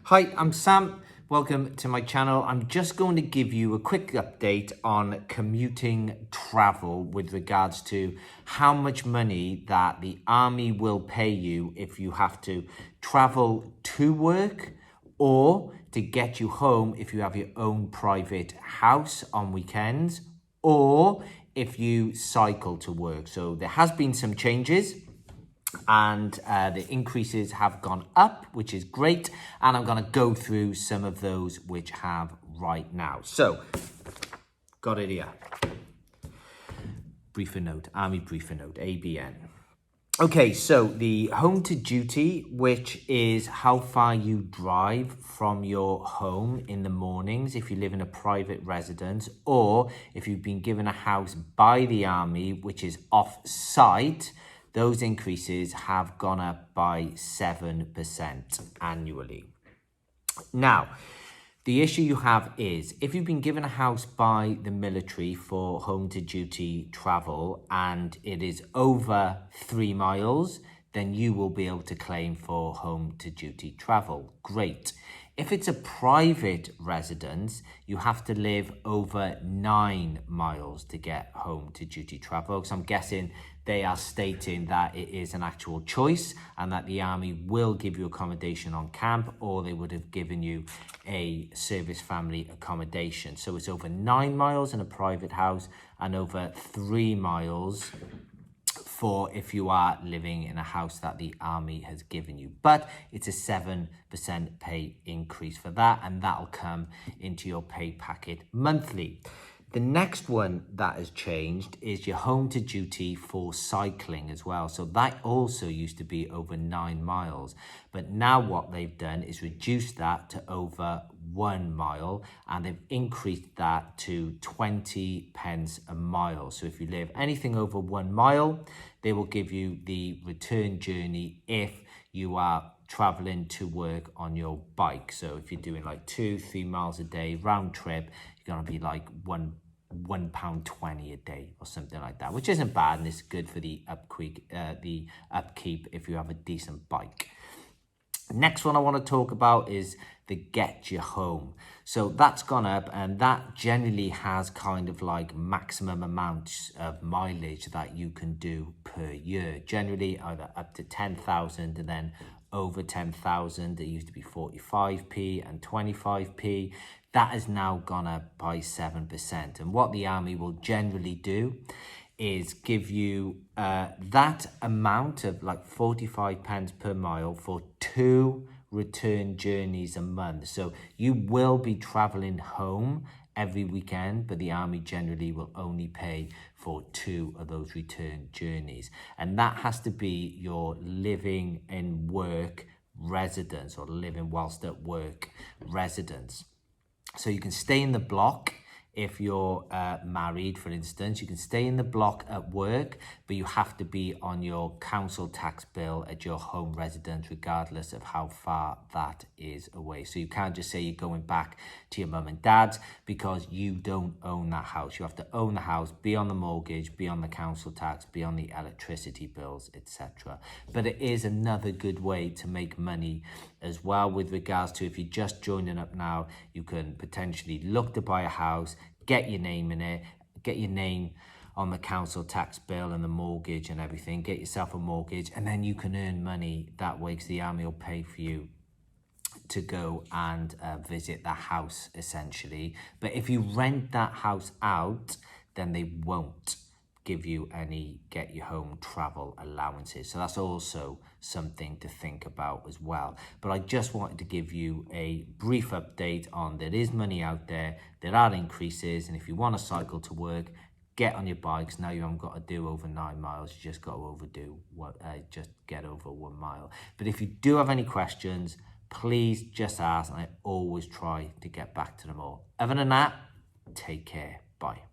Hi, I'm Sam. Welcome to my channel. I'm just going to give you a quick update on commuting travel with regards to how much money that the army will pay you if you have to travel to work or to get you home if you have your own private house on weekends or if you cycle to work. So there has been some changes and the increases have gone up, which is great. And I'm going to go through some of those which have right now. So, got it here. Briefer note, Army briefer note, ABN. Okay, so the home to duty, which is how far you drive from your home in the mornings if you live in a private residence, or if you've been given a house by the army, which is off-site, those increases have gone up by 7% annually. Now, the issue you have is if you've been given a house by the military for home to duty travel and it is over 3 miles, then you will be able to claim for home to duty travel. Great. If it's a private residence, you have to live over 9 miles to get home to duty travel. So I'm guessing they are stating that it is an actual choice and that the army will give you accommodation on camp, or they would have given you a service family accommodation. So it's over 9 miles in a private house and over 3 miles for if you are living in a house that the army has given you. But it's a 7% pay increase for that, and that'll come into your pay packet monthly. The next one that has changed is your home to duty for cycling as well. So that also used to be over 9 miles. But now what they've done is reduce that to over 1 mile, and they've increased that to 20 pence a mile. So if you live anything over 1 mile, they will give you the return journey if you are traveling to work on your bike. So if you're doing like 2-3 miles a day round trip, you're going to be like £1.20 a day or something like that, which isn't bad, and it's good for the upkeep if you have a decent bike. Next one I want to talk about is the Get You Home. So that's gone up, and that generally has kind of like maximum amounts of mileage that you can do per year. Generally either up to 10,000 and then over 10,000. It used to be 45p and 25p. That has now gone up by 7%. And what the army will generally do is give you that amount of like 45 pence per mile for 2 return journeys a month. So you will be traveling home every weekend, but the army generally will only pay for 2 of those return journeys. And that has to be your living and work residence, or living whilst at work residence. So you can stay in the block. If you're married, for instance, you can stay in the block at work, but you have to be on your council tax bill at your home residence, regardless of how far that is away. So you can't just say you're going back to your mum and dad's, because you don't own that house. You have to own the house, be on the mortgage, be on the council tax, be on the electricity bills, etc. But it is another good way to make money as well, with regards to if you're just joining up now, you can potentially look to buy a house, get your name in it, get your name on the council tax bill and the mortgage and everything, get yourself a mortgage, and then you can earn money that way, because the army will pay for you to go and visit the house essentially. But if you rent that house out, then they won't give you any Get You Home travel allowances. So that's also something to think about as well. But I just wanted to give you a brief update on there is money out there, there are increases, and if you want to cycle to work, get on your bikes. Now you haven't got to do over 9 miles, you just got to just get over 1 mile. But if you do have any questions, please just ask, and I always try to get back to them all. Other than that, take care. Bye.